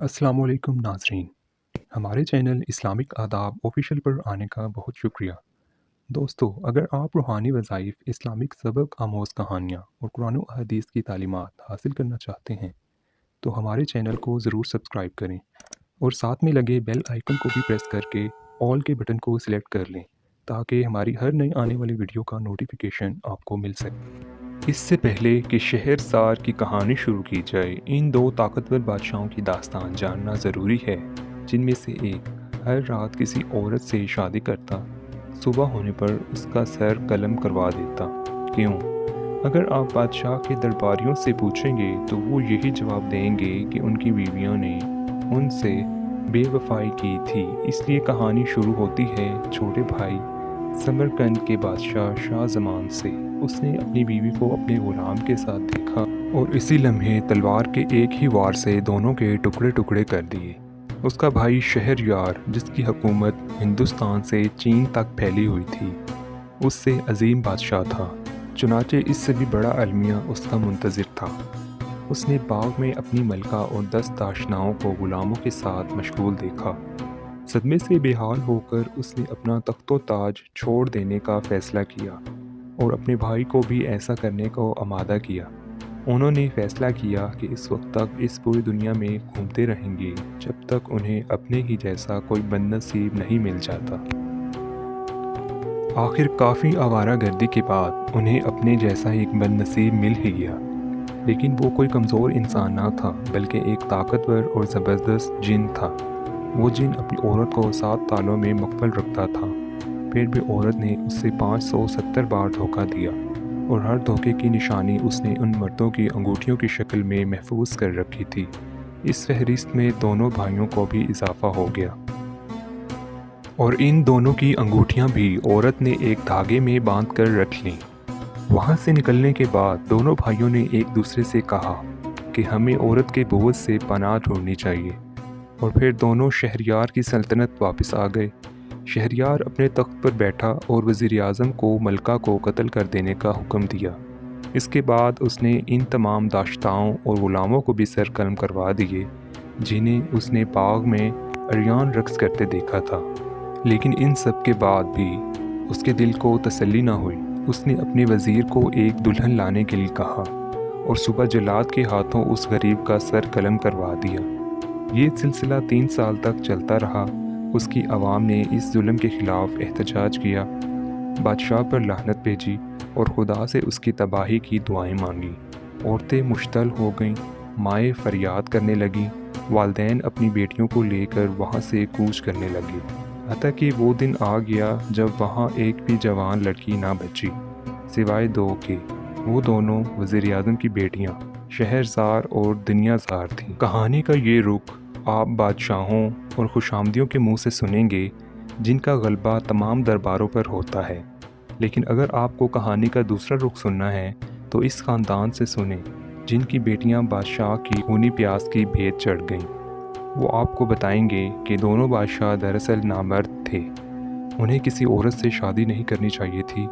अस्सलाम वालेकुम नाज़रीन। हमारे चैनल इस्लामिक आदाब ऑफिशियल पर आने का बहुत शुक्रिया। दोस्तों, अगर आप रूहानी वज़ाइफ, इस्लामिक सबक आमोज़ कहानियाँ और कुरान और हदीस की तालीमात हासिल करना चाहते हैं तो हमारे चैनल को ज़रूर सब्सक्राइब करें और साथ में लगे बेल आइकन को भी प्रेस करके ऑल के बटन को सिलेक्ट कर लें ताकि हमारी हर नई आने वाली वीडियो का नोटिफिकेशन आपको मिल सके। इससे पहले कि शहरज़ार की कहानी शुरू की जाए, इन दो ताकतवर बादशाहों की दास्तान जानना ज़रूरी है, जिनमें से एक हर रात किसी औरत से शादी करता, सुबह होने पर उसका सर कलम करवा देता। क्यों? अगर आप बादशाह के दरबारियों से पूछेंगे तो वो यही जवाब देंगे कि उनकी बीवियों ने उनसे बेवफाई की थी। इसलिए कहानी शुरू होती है छोटे भाई समरकंद के बादशाह शाहजमान से। उसने अपनी बीवी को अपने गुलाम के साथ देखा और इसी लम्हे तलवार के एक ही वार से दोनों के टुकड़े टुकड़े कर दिए। उसका भाई शहरयार, जिसकी हुकूमत हिंदुस्तान से चीन तक फैली हुई थी, उससे अजीम बादशाह था। चुनाचे इससे भी बड़ा अलमिया उसका मुंतज़िर था। उसने बाग में अपनी मलका और 10 दाशनाओं को गुलामों के साथ मशगूल देखा। सदमे से बेहाल होकर उसने अपना तख्तो ताज छोड़ देने का फ़ैसला किया और अपने भाई को भी ऐसा करने को आमादा किया। उन्होंने फ़ैसला किया कि इस वक्त तक इस पूरी दुनिया में घूमते रहेंगे जब तक उन्हें अपने ही जैसा कोई बदनसीब नहीं मिल जाता। आखिर काफ़ी आवारागर्दी के बाद उन्हें अपने जैसा एक बदनसीब मिल ही गया, लेकिन वो कोई कमज़ोर इंसान ना था बल्कि एक ताकतवर और ज़बरदस्त जिन था। वो जिन अपनी औरत को 7 तालों में मकफल रखता था। फिर भी औरत ने उससे 570 बार धोखा दिया और हर धोखे की निशानी उसने उन मर्दों की अंगूठियों की शक्ल में महफूज कर रखी थी। इस फहरिस्त में दोनों भाइयों को भी इजाफा हो गया और इन दोनों की अंगूठियां भी औरत ने एक धागे में बांध कर रख लीं। वहाँ से निकलने के बाद दोनों भाइयों ने एक दूसरे से कहा कि हमें औरत के बोझ से पनाह ढूंढनी चाहिए, और फिर दोनों शहरयार की सल्तनत वापस आ गए। शहरयार अपने तख्त पर बैठा और वज़ीर आज़म को मलका को कत्ल कर देने का हुक्म दिया। इसके बाद उसने इन तमाम दाश्ताओं और ग़ुलामों को भी सर कलम करवा दिए जिन्हें उसने बाग में अरियान रक्स करते देखा था। लेकिन इन सब के बाद भी उसके दिल को तसल्ली ना हुई। उसने अपने वज़ीर को एक दुल्हन लाने के लिए कहा और सुबह जल्लाद के हाथों उस गरीब का सर कलम करवा दिया। ये सिलसिला 3 साल तक चलता रहा। उसकी आवाम ने इस जुल्म के ख़िलाफ़ एहतजाज किया, बादशाह पर लानत भेजी और खुदा से उसकी तबाही की दुआएं मांगी। औरतें मुश्तल हो गईं, माएँ फरियाद करने लगीं, वालिदैन अपनी बेटियों को लेकर वहाँ से कूच करने लगे। हत्ता कि वो दिन आ गया जब वहाँ एक भी जवान लड़की ना बची, सिवाय 2 के। वो दोनों वज़ीर आज़म की बेटियाँ शहरज़ार और दुनियाज़ार थीं। कहानी का ये रुख आप बादशाहों और खुशामदियों के मुंह से सुनेंगे जिनका गलबा तमाम दरबारों पर होता है। लेकिन अगर आपको कहानी का दूसरा रुख सुनना है तो इस ख़ानदान से सुने जिनकी बेटियां बादशाह की खूनी प्यास की भेंट चढ़ गईं। वो आपको बताएंगे कि दोनों बादशाह दरअसल नामर्द थे। उन्हें किसी औरत से शादी नहीं करनी चाहिए थी,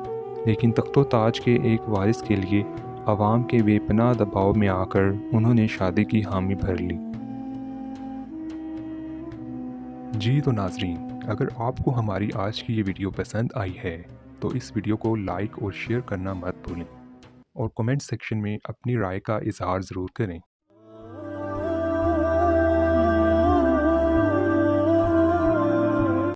लेकिन तख्तो ताज के एक वारिस के लिए आवाम के बेपनाह दबाव में आकर उन्होंने शादी की हामी भर ली। जी तो नाजरीन, अगर आपको हमारी आज की ये वीडियो पसंद आई है तो इस वीडियो को लाइक और शेयर करना मत भूलें और कमेंट सेक्शन में अपनी राय का इजहार ज़रूर करें।